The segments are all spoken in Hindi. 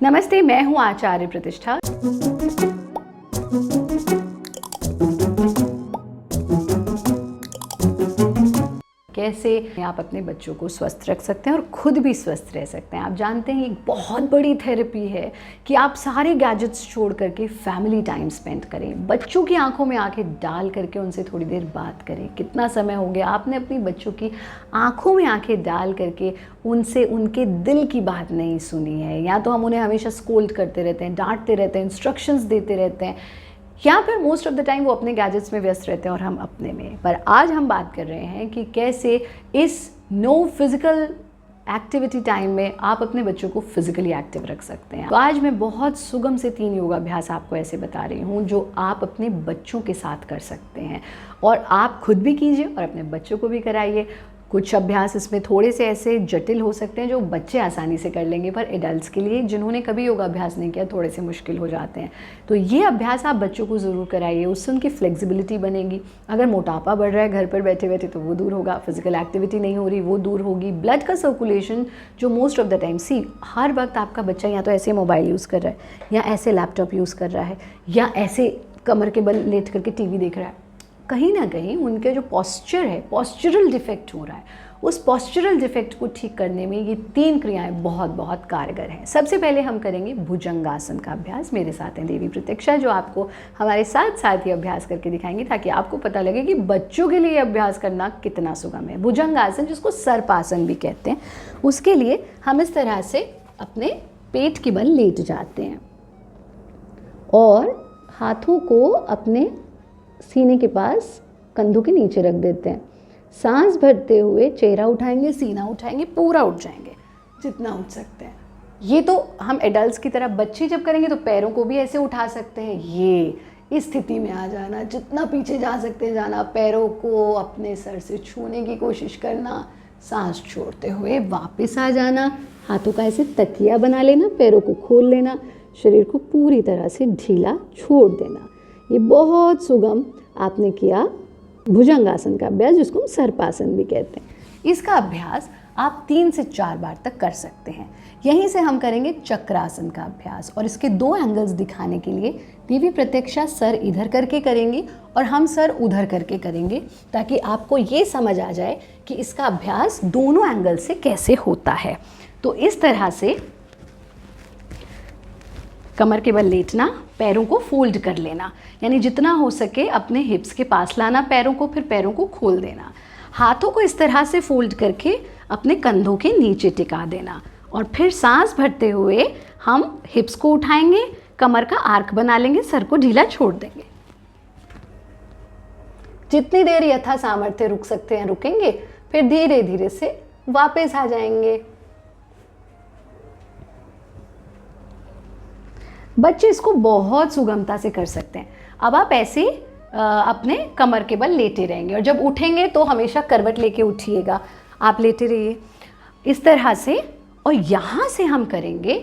नमस्ते, मैं हूँ आचार्य प्रतिष्ठा। कैसे आप अपने बच्चों को स्वस्थ रख सकते हैं और खुद भी स्वस्थ रह सकते हैं। आप जानते हैं एक बहुत बड़ी थेरेपी है कि आप सारे गैजेट्स छोड़ करके फैमिली टाइम स्पेंड करें, बच्चों की आंखों में आंखें डाल करके उनसे थोड़ी देर बात करें। कितना समय हो गया आपने अपनी बच्चों की आंखों में आंखें डाल करके उनसे उनके दिल की बात नहीं सुनी है। या तो हम उन्हें हमेशा स्कोल्ड करते रहते हैं, डांटते रहते हैं, इंस्ट्रक्शंस देते रहते हैं, या फिर मोस्ट ऑफ द टाइम वो अपने गैजेट्स में व्यस्त रहते हैं और हम अपने में। पर आज हम बात कर रहे हैं कि कैसे इस नो फिजिकल एक्टिविटी टाइम में आप अपने बच्चों को फिजिकली एक्टिव रख सकते हैं। तो आज मैं बहुत सुगम से 3 योगाभ्यास आपको ऐसे बता रही हूँ जो आप अपने बच्चों के साथ कर सकते हैं, और आप खुद भी कीजिए और अपने बच्चों को भी कराइए। कुछ अभ्यास इसमें थोड़े से ऐसे जटिल हो सकते हैं जो बच्चे आसानी से कर लेंगे, पर एडल्ट्स के लिए जिन्होंने कभी योगाभ्यास नहीं किया थोड़े से मुश्किल हो जाते हैं। तो ये अभ्यास आप बच्चों को ज़रूर कराइए, उससे उनकी फ्लेक्सिबिलिटी बनेगी। अगर मोटापा बढ़ रहा है घर पर बैठे बैठे तो वो दूर होगा, फिजिकल एक्टिविटी नहीं हो रही वो दूर होगी। ब्लड का सर्कुलेशन जो मोस्ट ऑफ द टाइम हर वक्त आपका बच्चा या तो ऐसे मोबाइल यूज़ कर रहा है, या ऐसे लैपटॉप यूज़ कर रहा है, या ऐसे कमर के बल लेट करके टीवी देख रहा है, कहीं ना कहीं उनके जो पॉस्चर है, पॉस्चरल डिफेक्ट हो रहा है। उस पॉस्चरल डिफेक्ट को ठीक करने में ये 3 क्रियाएं बहुत बहुत कारगर हैं। सबसे पहले हम करेंगे भुजंगासन का अभ्यास। मेरे साथ हैं देवी प्रतीक्षा जो आपको हमारे साथ साथ ही अभ्यास करके दिखाएंगे, ताकि आपको पता लगे कि बच्चों के लिए अभ्यास करना कितना सुगम है। भुजंगासन जिसको सर्पासन भी कहते हैं, उसके लिए हम इस तरह से अपने पेट के बल लेट जाते हैं और हाथों को अपने सीने के पास कंधों के नीचे रख देते हैं। सांस भरते हुए चेहरा उठाएंगे, सीना उठाएंगे, पूरा उठ जाएंगे जितना उठ सकते हैं। ये तो हम एडल्ट्स की तरह, बच्चे जब करेंगे तो पैरों को भी ऐसे उठा सकते हैं। ये इस स्थिति में आ जाना, जितना पीछे जा सकते हैं जाना, पैरों को अपने सर से छूने की कोशिश करना, सांस छोड़ते हुए वापस आ जाना, हाथों का ऐसे तकिया बना लेना, पैरों को खोल लेना, शरीर को पूरी तरह से ढीला छोड़ देना। ये बहुत सुगम आपने किया भुजंगासन का अभ्यास, जिसको हम सर्पासन भी कहते हैं। इसका अभ्यास आप 3 से 4 बार तक कर सकते हैं। यहीं से हम करेंगे चक्रासन का अभ्यास, और इसके 2 एंगल्स दिखाने के लिए देवी प्रतीक्षा सर इधर करके करेंगी और हम सर उधर करके करेंगे, ताकि आपको ये समझ आ जाए कि इसका अभ्यास दोनों एंगल से कैसे होता है। तो इस तरह से कमर के बल लेटना, पैरों को फोल्ड कर लेना, यानी जितना हो सके अपने हिप्स के पास लाना पैरों को, फिर पैरों को खोल देना। हाथों को इस तरह से फोल्ड करके अपने कंधों के नीचे टिका देना, और फिर सांस भरते हुए हम हिप्स को उठाएंगे, कमर का आर्क बना लेंगे, सर को ढीला छोड़ देंगे। जितनी देर यथा सामर्थ्य रुक सकते हैं रुकेंगे, फिर धीरे धीरे से वापस आ जाएंगे। बच्चे इसको बहुत सुगमता से कर सकते हैं। अब आप ऐसे अपने कमर के बल लेटे रहेंगे, और जब उठेंगे तो हमेशा करवट लेके उठिएगा, आप लेटे रहिए इस तरह से। और यहाँ से हम करेंगे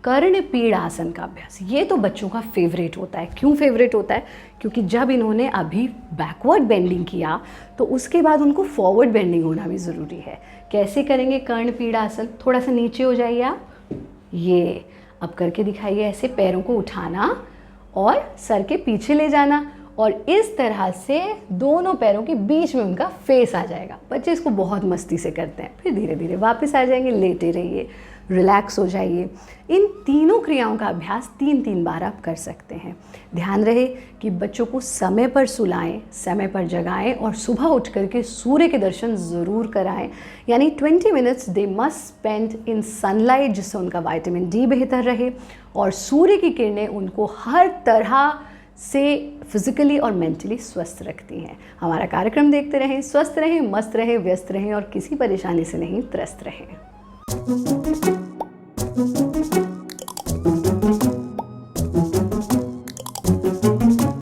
कर्णपीड़ आसन का अभ्यास। ये तो बच्चों का फेवरेट होता है। क्यों फेवरेट होता है? क्योंकि जब इन्होंने अभी बैकवर्ड बेंडिंग किया तो उसके बाद उनको फॉरवर्ड बेंडिंग होना भी ज़रूरी है। कैसे करेंगे कर्णपीड़ आसन? थोड़ा सा नीचे हो जाइए आप, ये अब करके दिखाइए। ऐसे पैरों को उठाना और सर के पीछे ले जाना, और इस तरह से दोनों पैरों के बीच में उनका फेस आ जाएगा। बच्चे इसको बहुत मस्ती से करते हैं। फिर धीरे धीरे वापस आ जाएंगे, लेटे रहिए, रिलैक्स हो जाइए। इन तीनों क्रियाओं का अभ्यास 3-3 बार आप कर सकते हैं। ध्यान रहे कि बच्चों को समय पर सुलाएं, समय पर जगाएं, और सुबह उठ करके सूर्य के दर्शन ज़रूर कराएं। यानी 20 minutes they must spend in sunlight, जिससे उनका विटामिन डी बेहतर रहे, और सूर्य की किरणें उनको हर तरह से फिजिकली और मेंटली स्वस्थ रखती हैं। हमारा कार्यक्रम देखते रहें, स्वस्थ रहें, मस्त रहें, व्यस्त रहें, और किसी परेशानी से नहीं त्रस्त रहें।